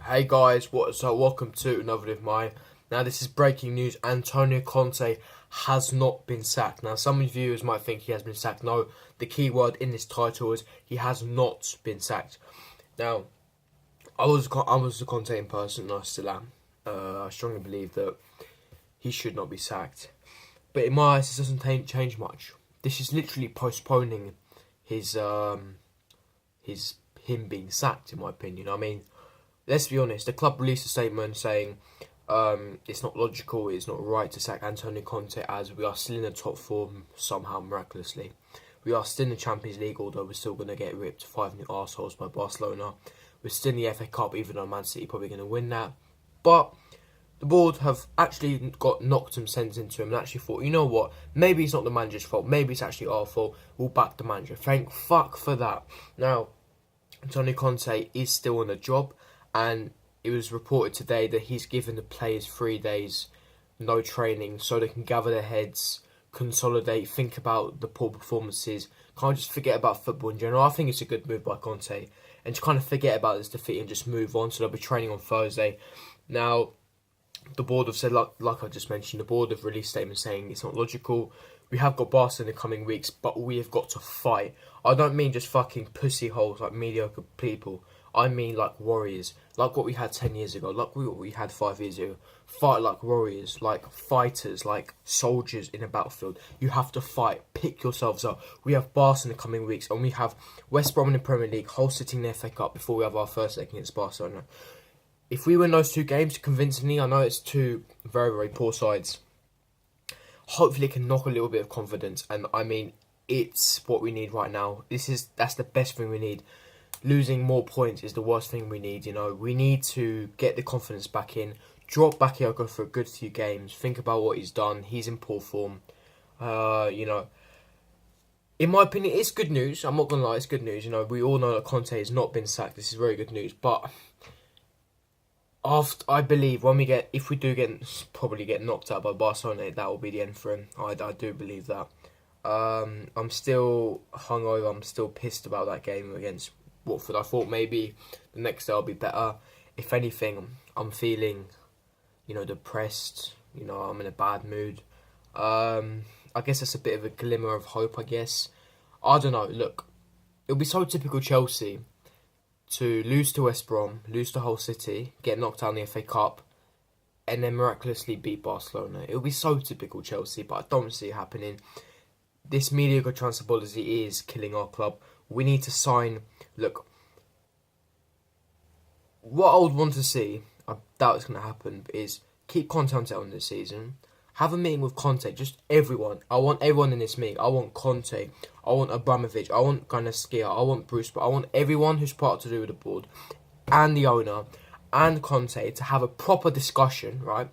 Hey guys, what's up? Welcome to another video of mine. Now this is breaking news. Antonio Conte has not been sacked. Now some viewers might think he has been sacked. No, the key word in this title is he has not been sacked. Now, I was a Conte in person, and I still am. I strongly believe that he should not be sacked. But in my eyes, this doesn't change much. This is literally postponing his him being sacked, in my opinion. I mean, let's be honest, the club released a statement saying it's not logical, it's not right to sack Antonio Conte as we are still in the top four somehow, miraculously. We are still in the Champions League, although we're still going to get ripped 5-0 arseholes by Barcelona. We're still in the FA Cup, even though Man City probably going to win that. But the board have actually knocked some sense into him and actually thought, you know what, maybe it's not the manager's fault, maybe it's actually our fault, we'll back the manager. Thank fuck for that. Now, Antonio Conte is still on the job, and it was reported today that he's given the players 3 days no training so they can gather their heads, consolidate, think about the poor performances, can't just forget about football in general. I think it's a good move by Conte, and to kind of forget about this defeat and just move on. So they'll be training on Thursday. Now, the board have said, like I just mentioned, the board have released statements saying it's not logical. We have got Barca in the coming weeks, but we have got to fight. I don't mean just fucking pussy holes like mediocre people. I mean like warriors, like what we had 10 years ago, like what we had 5 years ago. Fight like warriors, like fighters, like soldiers in a battlefield. You have to fight, pick yourselves up. We have Barca in the coming weeks, and we have West Brom in the Premier League, Hull sitting the FA Cup before we have our first leg against Barcelona. If we win those 2 games convincingly, I know it's 2 very, very poor sides. Hopefully it can knock a little bit of confidence, and I mean, it's what we need right now. That's the best thing we need. Losing more points is the worst thing we need, you know. We need to get the confidence back in, drop Bakayoko for a good few games, think about what he's done. He's in poor form. You know, in my opinion, it's good news. I'm not going to lie, it's good news. You know, we all know that Conte has not been sacked. This is very good news. But I believe if we do probably get knocked out by Barcelona, that will be the end for him. I do believe that. I'm still hungover. I'm still pissed about that game against Watford. I thought maybe the next day will be better. If anything, I'm feeling, you know, depressed. You know, I'm in a bad mood. I guess that's a bit of a glimmer of hope, I guess. I don't know. Look, it'll be so typical Chelsea to lose to West Brom, lose to Hull City, get knocked out in the FA Cup, and then miraculously beat Barcelona. It'll be so typical Chelsea, but I don't see it happening. This mediocre transfer policy is killing our club. We need to sign. Look, what I would want to see, I doubt it's going to happen, is keep Conte on this season. Have a meeting with Conte, just everyone. I want everyone in this meeting. I want Conte. I want Abramovich. I want Ganeskia. I want Bruce. But I want everyone who's part to do with the board and the owner and Conte to have a proper discussion, right?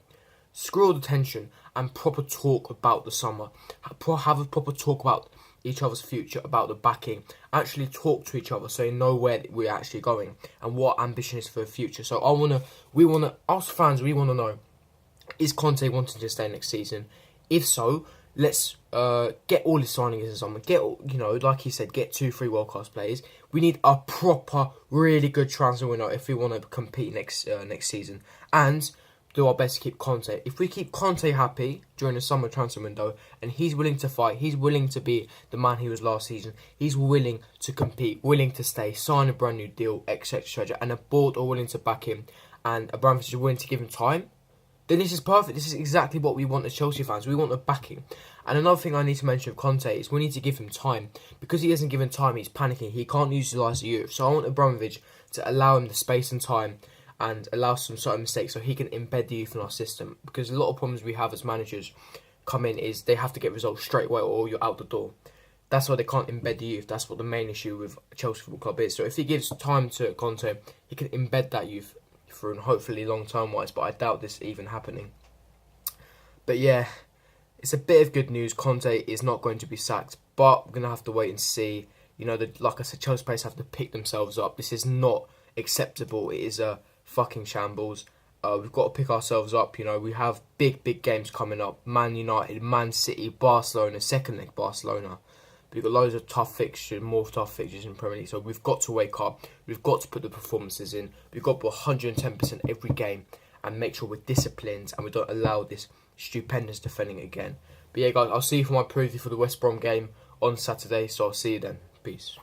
Screw all the tension and proper talk about the summer. Have a proper talk about each other's future, about the backing. Actually talk to each other so you know where we're actually going and what ambition is for the future. So us fans, we want to know, is Conte wanting to stay next season? If so, let's get all his signings in summer. Get, you know, like he said, get 2-3 world class players. We need a proper, really good transfer window if we want to compete next season, and do our best to keep Conte. If we keep Conte happy during the summer transfer window, and he's willing to fight, he's willing to be the man he was last season, he's willing to compete, willing to stay, sign a brand new deal, etc., and the board are willing to back him, and Abramovich is willing to give him time, then this is perfect. This is exactly what we want as Chelsea fans. We want the backing. And another thing I need to mention of Conte is we need to give him time. Because he isn't given time, he's panicking. He can't utilise the youth. So I want Abramovich to allow him the space and time and allow some certain mistakes so he can embed the youth in our system. Because a lot of problems we have as managers come in is they have to get results straight away or you're out the door. That's why they can't embed the youth. That's what the main issue with Chelsea Football Club is. So if he gives time to Conte, he can embed that youth through, and hopefully long term wise, but I doubt this even happening. But yeah, it's a bit of good news. Conte is not going to be sacked, but we're going to have to wait and see. You know, like I said, Chelsea players have to pick themselves up. This is not acceptable. It is a fucking shambles. We've got to pick ourselves up. You know, we have big games coming up. Man United, Man City, Barcelona, second leg Barcelona. We've got loads of tough fixtures, more tough fixtures in Premier League. So we've got to wake up. We've got to put the performances in. We've got to put 110% every game and make sure we're disciplined and we don't allow this stupendous defending again. But yeah, guys, I'll see you for my preview for the West Brom game on Saturday. So I'll see you then. Peace.